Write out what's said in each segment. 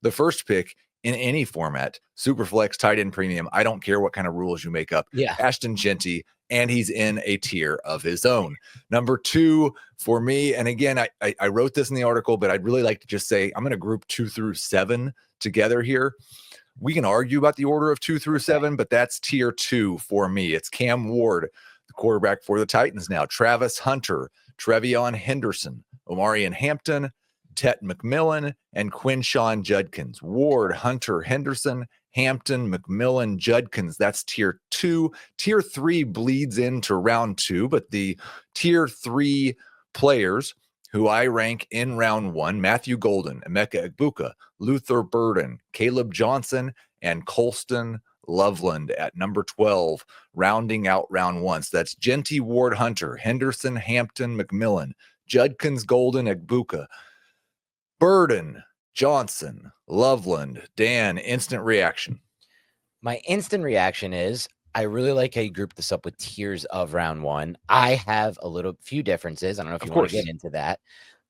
the first pick in any format, Superflex, tight end premium. I don't care what kind of rules you make up. Yeah. Ashton Jeanty, and he's in a tier of his own. Number 2 for me, and again, I wrote this in the article, but I'd really like to just say I'm going to group 2 through 7 together here. We can argue about the order of 2 through 7, but that's tier 2 for me. It's Cam Ward, the quarterback for the Titans now, Travis Hunter, Trevion Henderson, Omarion Hampton, Tet McMillan, and Quinshon Judkins. Ward, Hunter, Henderson, Hampton, McMillan, Judkins. That's tier 2. Tier 3 bleeds into round 2, but the tier 3 players who I rank in round 1, Matthew Golden, Emeka Egbuka, Luther Burden, Caleb Johnson, and Colston Loveland at number 12, rounding out round 1. So that's Jeanty, Ward, Hunter, Henderson, Hampton, McMillan, Judkins, Golden, Egbuka, Burden, Johnson, Loveland. Dan, instant reaction. My instant reaction is I really like how you group this up with tiers of round 1. I have a few differences. I don't know if you want to get into that.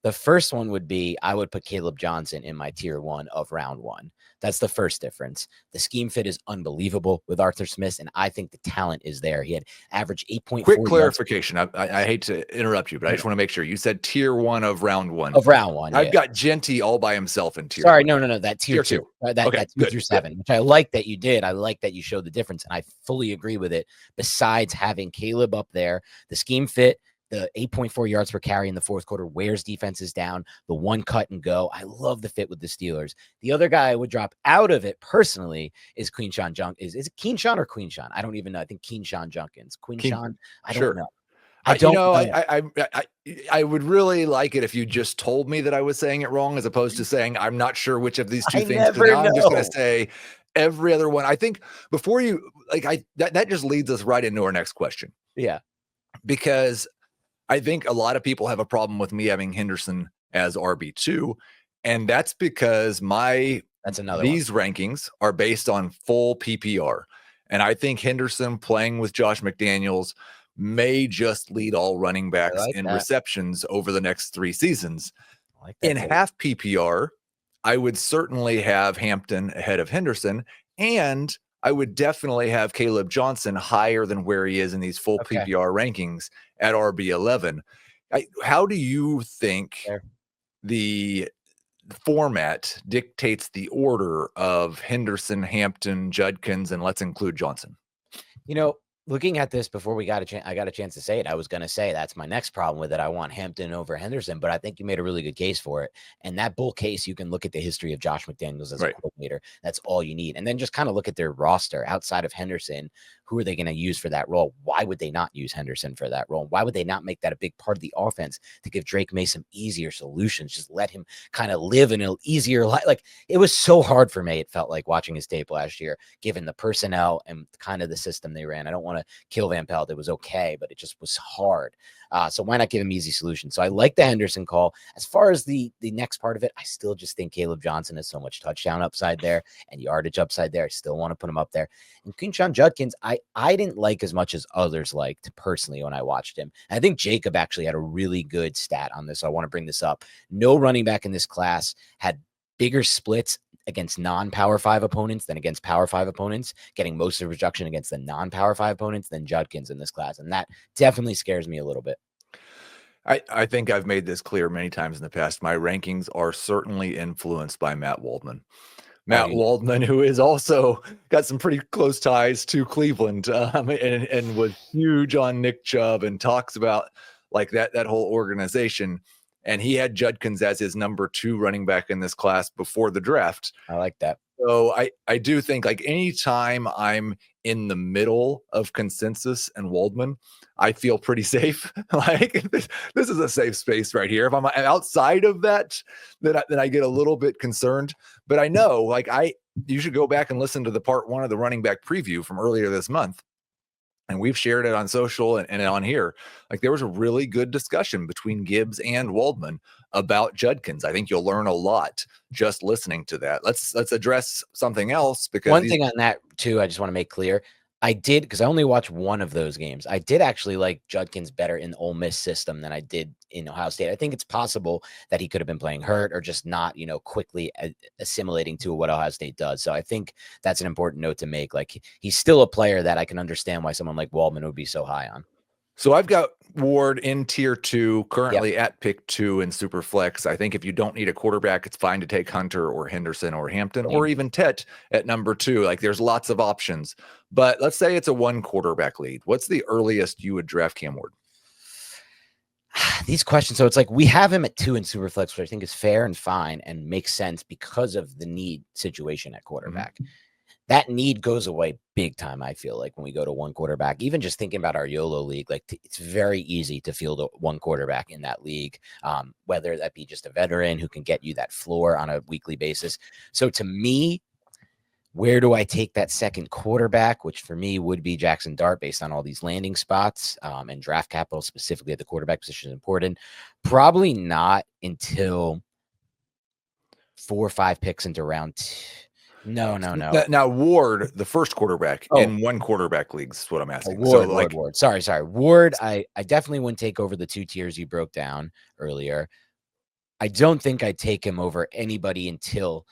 The first one would be I would put Caleb Johnson in my tier 1 of round 1. That's the first difference. The scheme fit is unbelievable with Arthur Smith, and I think the talent is there. He had average 8.4. Quick clarification. I hate to interrupt you, but I just want to make sure you said tier 1 of round 1. Of round 1. I've got Jeanty all by himself in tier. Sorry, 1. no. That tier 2. That 2 through 7, which I like that you did. I like that you showed the difference, and I fully agree with it. Besides having Caleb up there, the scheme fit, the 8.4 yards per carry in the fourth quarter wears defenses down, the one cut and go. I love the fit with the Steelers. The other guy I would drop out of it personally is Quinshon Judkins. Is it Quinshon or Quinshon? I don't even know. I think Quinshon Judkins. Quinshon? I don't know. I don't know. I would really like it if you just told me that I was saying it wrong, as opposed to saying I'm not sure which of these two things. I'm just going to say every other one. I think before you that just leads us right into our next question. Yeah, because I think a lot of people have a problem with me having Henderson as RB2, and that's because these rankings are based on full PPR, and I think Henderson playing with Josh McDaniels may just lead all running backs in receptions over the next 3 seasons. In half PPR, I would certainly have Hampton ahead of Henderson, and I would definitely have Caleb Johnson higher than where he is in these full PPR rankings at RB11. How do you think the format dictates the order of Henderson, Hampton, Judkins, and let's include Johnson? Looking at this before I got a chance to say it, I was going to say that's my next problem with it. I want Hampton over Henderson, but I think you made a really good case for it. And that bull case, you can look at the history of Josh McDaniels as a coordinator. That's all you need. And then just kind of look at their roster outside of Henderson. Who are they going to use for that role? Why would they not use Henderson for that role? Why would they not make that a big part of the offense to give Drake May some easier solutions? Just let him kind of live in an easier life. Like, it was so hard for me. It felt like watching his tape last year, given the personnel and kind of the system they ran. I don't want to kill Van Pelt. It was okay, but it just was hard. So why not give him easy solutions? So I like the Henderson call. As far as the next part of it, I still just think Caleb Johnson has so much touchdown upside there and yardage upside there. I still want to put him up there. And Quinshon Judkins, I didn't like as much as others liked personally when I watched him. And I think Jacob actually had a really good stat on this. So I want to bring this up. No running back in this class had bigger splits against non-Power 5 opponents than against Power 5 opponents, getting most of the production against the non-Power 5 opponents than Judkins in this class. And that definitely scares me a little bit. I think I've made this clear many times in the past. My rankings are certainly influenced by Matt Waldman. Waldman, who is also got some pretty close ties to Cleveland, and was huge on Nick Chubb and talks about like that whole organization. And he had Judkins as his number 2 running back in this class before the draft. I like that. So I do think like anytime I'm in the middle of consensus and Waldman, I feel pretty safe. Like this is a safe space right here. If I'm outside of that, then I get a little bit concerned. But I know like you should go back and listen to the part 1 of the running back preview from earlier this month. And we've shared it on social and on here. Like there was a really good discussion between Gibbs and Waldman about Judkins. I think you'll learn a lot just listening to that. Let's address something else, because one thing on that too, I just want to make clear. I did, because I only watched one of those games. I did actually like Judkins better in the Ole Miss system than I did in Ohio State. I think it's possible that he could have been playing hurt or just not, quickly assimilating to what Ohio State does. So I think that's an important note to make. Like, he's still a player that I can understand why someone like Waldman would be so high on. So I've got Ward in tier 2, currently Yep. at pick 2 in Superflex. I think if you don't need a quarterback, it's fine to take Hunter or Henderson or Hampton or even Tet at number 2. Like, there's lots of options. But let's say it's a 1 quarterback league. What's the earliest you would draft Cam Ward? These questions. So it's like we have him at 2 in Superflex, which I think is fair and fine and makes sense because of the need situation at quarterback. That need goes away big time, I feel like, when we go to 1 quarterback. Even just thinking about our YOLO league, like, it's very easy to field 1 quarterback in that league, whether that be just a veteran who can get you that floor on a weekly basis. So to me, where do I take that second quarterback, which for me would be Jackson Dart based on all these landing spots and draft capital specifically at the quarterback position is important. Probably not until 4 or 5 picks into round 2. No. Now, Ward, the first quarterback in 1 quarterback leagues is what I'm asking. Ward. Sorry. Ward, I definitely wouldn't take over the 2 tiers you broke down earlier. I don't think I'd take him over anybody until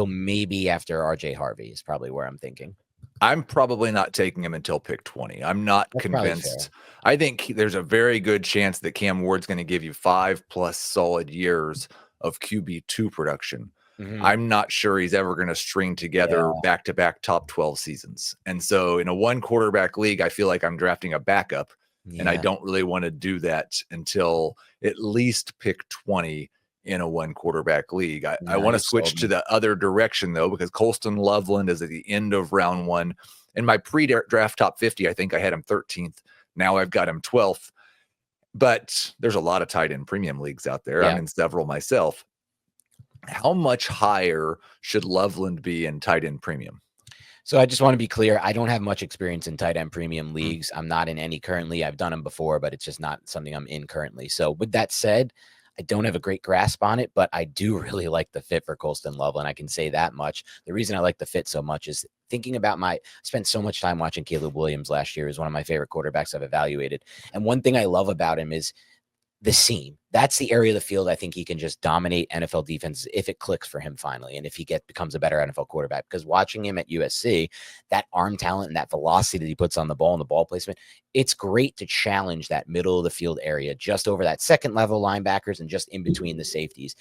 maybe after RJ Harvey is probably where I'm thinking. I'm probably not taking him until pick 20. I'm not convinced. I think there's a very good chance that Cam Ward's going to give you 5+ solid years of QB2 production. I'm not sure he's ever going to string together back-to-back top 12 seasons. And so in a 1 quarterback league, I feel like I'm drafting a backup, and I don't really want to do that until at least pick 20 in a 1 quarterback league. I want to switch to the other direction, though, because Colston Loveland is at the end of round 1. In my pre-draft top 50, I think I had him 13th. Now I've got him 12th. But there's a lot of tight end premium leagues out there. I'm in several myself. How much higher should Loveland be in tight end premium? So I just want to be clear. I don't have much experience in tight end premium leagues. I'm not in any currently. I've done them before, but it's just not something I'm in currently. So with that said, I don't have a great grasp on it, but I do really like the fit for Colston Loveland. I can say that much. The reason I like the fit so much is thinking about I spent so much time watching Caleb Williams last year. Is one of my favorite quarterbacks I've evaluated. And one thing I love about him is the seam. That's the area of the field I think he can just dominate NFL defenses if it clicks for him finally, and if he becomes a better NFL quarterback. Because watching him at USC, that arm talent and that velocity that he puts on the ball and the ball placement, it's great to challenge that middle of the field area just over that second level linebackers and just in between the safeties.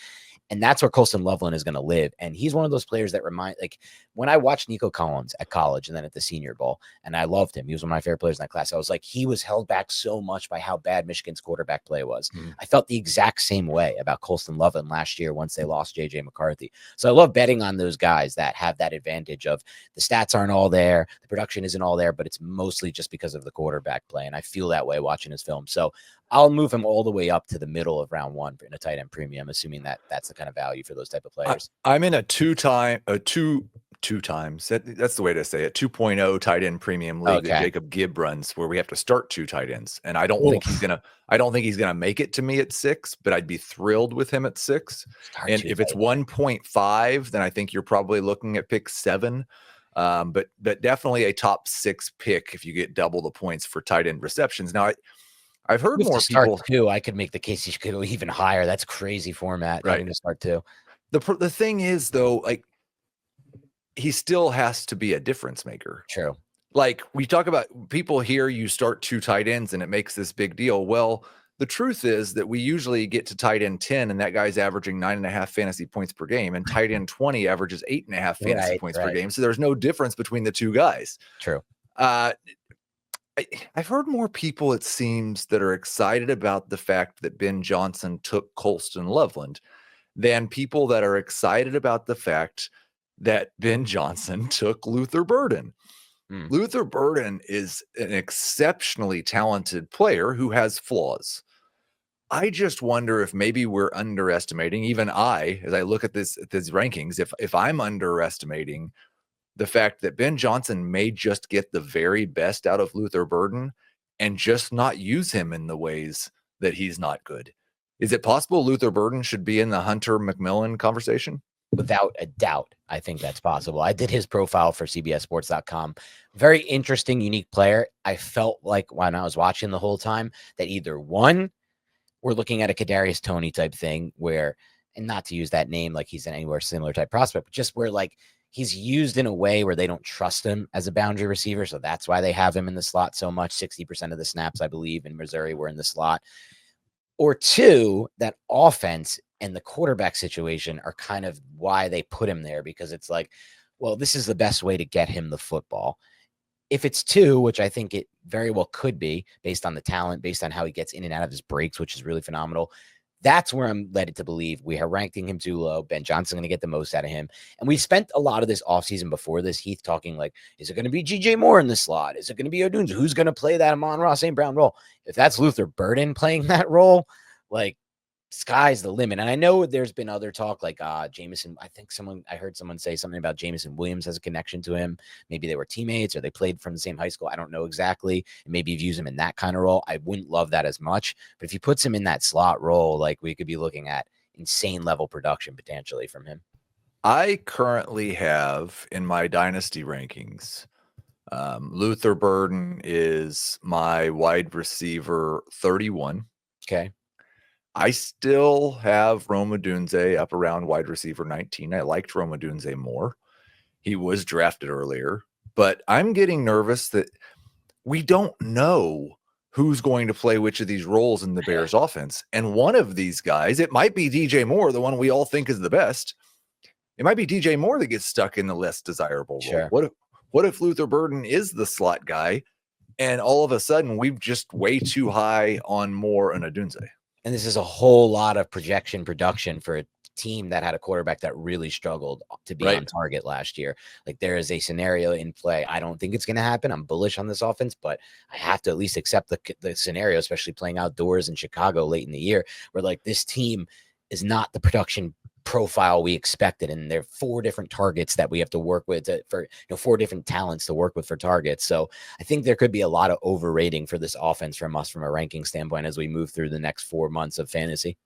And that's where Colston Loveland is going to live. And he's one of those players that like when I watched Nico Collins at college and then at the Senior Bowl, and I loved him. He was one of my favorite players in that class. I was like, he was held back so much by how bad Michigan's quarterback play was. I felt the exact same way about Colston Loveland last year once they lost JJ McCarthy. So I love betting on those guys that have that advantage of the stats aren't all there, the production isn't all there, but it's mostly just because of the quarterback play. And I feel that way watching his film. So I'll move him all the way up to the middle of round 1 in a tight end premium, assuming that that's the kind of value for those type of players. I'm in a two times. That's the way to say it. 2.0 tight end premium league that Jacob Gibb runs, where we have to start 2 tight ends. And I don't think he's gonna make it to me at 6, but I'd be thrilled with him at 6. And if it's 1.5, then I think you're probably looking at pick 7. But definitely a top 6 pick if you get double the points for tight end receptions. Now I've heard more people too. I could make the case he should go even higher. That's crazy format. Right. To start 2. The thing is, though, like, he still has to be a difference maker. True. Like, we talk about people here, you start 2 tight ends and it makes this big deal. Well, the truth is that we usually get to tight end 10 and that guy's averaging 9.5 fantasy points per game, and tight end 20 averages 8.5 fantasy points per game. So there's no difference between the 2 guys. True. I've heard more people, it seems, that are excited about the fact that Ben Johnson took Colston Loveland than people that are excited about the fact that Ben Johnson took Luther Burden. Luther Burden is an exceptionally talented player who has flaws. I just wonder if maybe we're underestimating, even I, as I look at these rankings, if I'm underestimating the fact that Ben Johnson may just get the very best out of Luther Burden and just not use him in the ways that he's not good. Is it possible Luther Burden should be in the Hunter McMillan conversation? Without a doubt, I think that's possible. I did his profile for CBSSports.com. Very interesting, unique player. I felt like when I was watching the whole time that either one, we're looking at a Kadarius Toney type thing where, and not to use that name like he's an anywhere similar type prospect, but just where like he's used in a way where they don't trust him as a boundary receiver. So that's why they have him in the slot so much. 60% of the snaps, I believe, in Missouri were in the slot. Or two, that offense and the quarterback situation are kind of why they put him there, because it's like, well, this is the best way to get him the football. If it's two, which I think it very well could be based on the talent, based on how he gets in and out of his breaks, which is really phenomenal. That's where I'm led to believe we are ranking him too low. Ben Johnson's going to get the most out of him. And we spent a lot of this offseason before this, Heath, talking like, is it going to be DJ Moore in the slot? Is it going to be Odunze? Who's going to play that Amon-Ra St. Brown role? If that's Luther Burden playing that role, like, sky's the limit. And I know there's been other talk like Jameson. I heard someone say something about Jameson Williams has a connection to him. Maybe they were teammates or they played from the same high school. I don't know exactly. And maybe you've used him in that kind of role. I wouldn't love that as much. But if he puts him in that slot role, like, we could be looking at insane level production potentially from him. I currently have in my Dynasty rankings, Luther Burden is my wide receiver 31. Okay. I still have Rome Odunze up around wide receiver 19. I liked Rome Odunze more. He was drafted earlier, but I'm getting nervous that we don't know who's going to play which of these roles in the Bears offense. And one of these guys, it might be DJ Moore, the one we all think is the best. It might be DJ Moore that gets stuck in the less desirable role. What if Luther Burden is the slot guy and all of a sudden we've just way too high on Moore and Odunze? And this is a whole lot of production for a team that had a quarterback that really struggled to be on target last year. Like, there is a scenario in play. I don't think it's going to happen. I'm bullish on this offense, but I have to at least accept the scenario, especially playing outdoors in Chicago late in the year, where like this team is not the production profile we expected, and there are 4 different targets that we have to work with for 4 different talents to work with for targets. So I think there could be a lot of overrating for this offense from us from a ranking standpoint as we move through the next 4 months of fantasy.